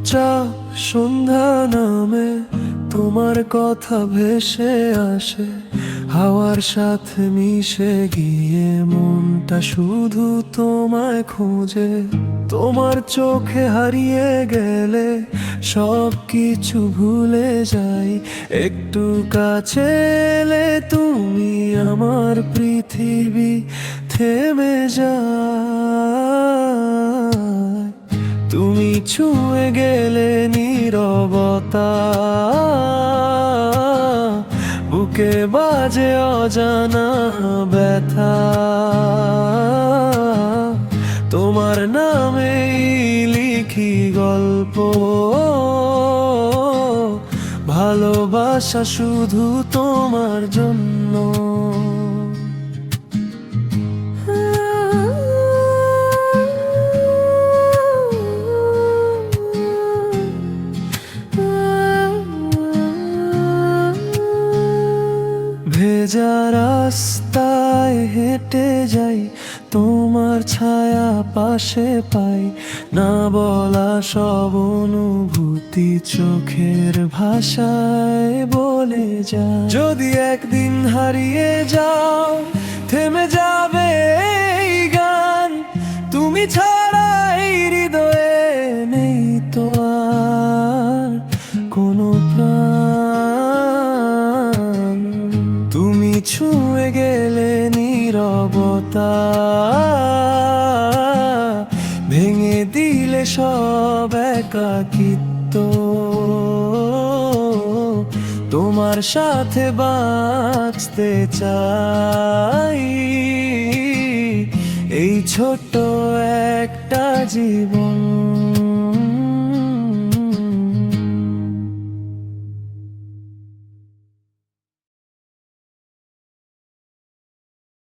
চুপচাপ সন্ধ্যা নামে, তোমার কথা ভেসে আসে হাওয়ার সাথে মিশে গিয়ে। মনটা শুধু তোমায় খোঁজে, তোমার চোখে হারিয়ে গেলে সব কিছু ভুলে যাই। একটু কাছে এলে তুমি আমার পৃথিবী থেমে যায়। তুমি ছুঁয়ে গেলে নীরবতা, বুকে বাজে অজানা ব্যথা। তোমার নামেই লিখি গল্প, ভালোবাসা শুধু তোমার জন্য। ভেজা রাস্তায় হেঁটে যাই, তোমার ছায়া পাশে পাই। না বলা সব অনুভূতি চোখের ভাষায় বলে যা। যদি একদিন হারিয়ে যাও, থেমে যাবে এই গান। তুমি ছাড়া এই হৃদয়ে নেই তো আর কোনো প্রাণ। তুমি ছুঁয়ে গেলে নীরবতা, ভেঙে দিলে সব একাকিত্ব। তোমার সাথে বাঁচতে চাই এই ছোট্ট একটা জীবন।